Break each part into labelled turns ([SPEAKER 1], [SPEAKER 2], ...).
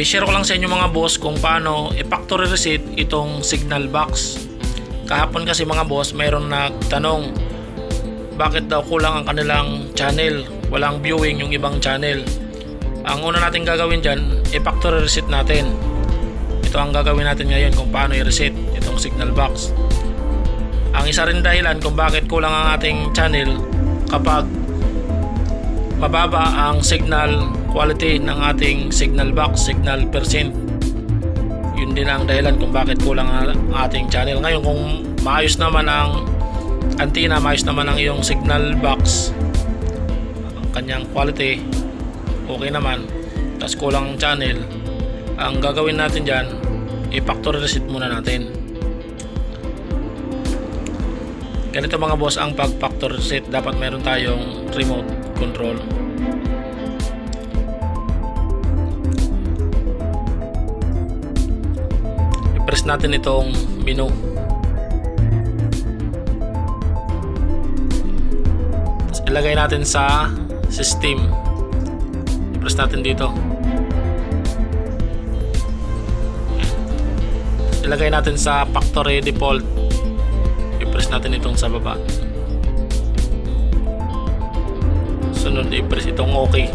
[SPEAKER 1] share ko lang sa inyo mga boss kung paano i-factory reset itong signal box. Kahapon kasi mga boss, mayroon nagtanong bakit daw kulang ang kanilang channel, walang viewing yung ibang channel. Ang una natin gagawin dyan, i-factory reset natin. Ito ang gagawin natin ngayon kung paano i-reset itong signal box. Ang isa rin dahilan kung bakit kulang ang ating channel, kapag mababa ang signal quality ng ating signal box, signal percent, yun din ang dahilan kung bakit kulang ang ating channel. Ngayon kung maayos naman ang antenna, maayos naman ang iyong signal box, ang kanyang quality okay naman, tapos kulang ang channel, ang gagawin natin dyan, i-factory reset muna natin. Ganito mga boss ang pag-factory reset. Dapat meron tayong remote control. I-press natin itong menu. Tapos ilagay natin sa system. I-press natin dito. Tapos ilagay natin sa factory default. I-press natin itong sa baba. Sunod, i-press itong OK.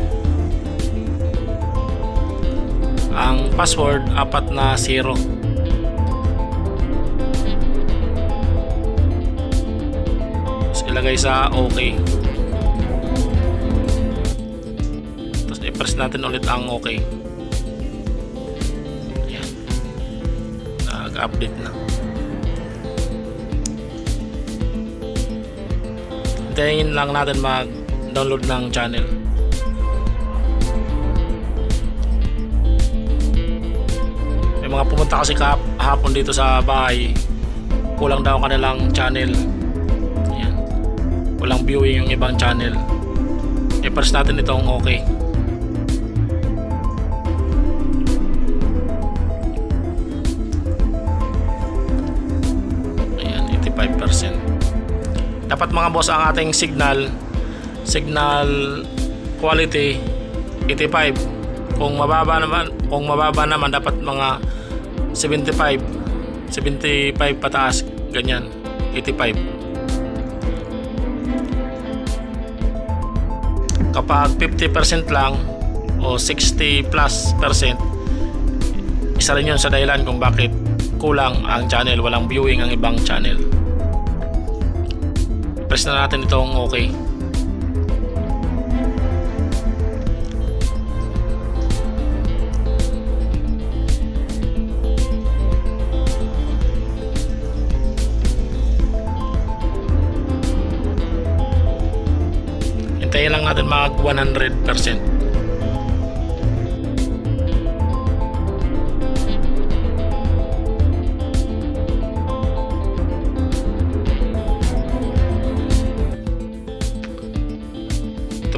[SPEAKER 1] Ang password 4 na 0. Tapos ilagay sa OK. Tapos i-press natin ulit ang OK. Ayan. Nag-update na. Hintayin lang natin mag-download ng channel. May mga pumunta kasi kahapon dito sa bahay, kulang daw kanilang channel. Ayan. Walang viewing yung ibang channel. I-press natin itong OK. Ayan, 85%. Dapat mga boss ang ating signal quality 85. Kung mababa naman dapat mga 75 pataas, ganyan, 85. Kapag 50% lang o 60+%, isa rin yun sa dahilan kung bakit kulang ang channel, walang viewing ang ibang channel. Press na natin itong OK. Hintayin lang natin mag 100%.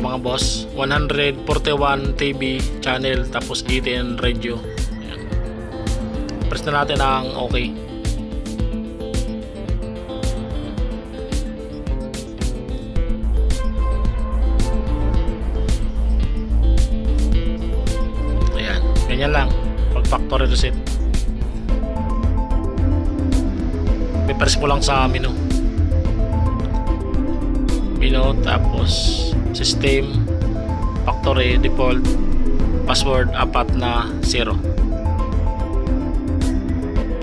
[SPEAKER 1] Mga boss, 141 TV channel, tapos 18 radio. Ayan. Press na natin ang OK. Ayan, ganyan lang pag factory reset. I-press mo lang sa menu, tapos system, factory default, password 4 na 0.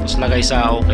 [SPEAKER 1] Tapos lagay sa OK.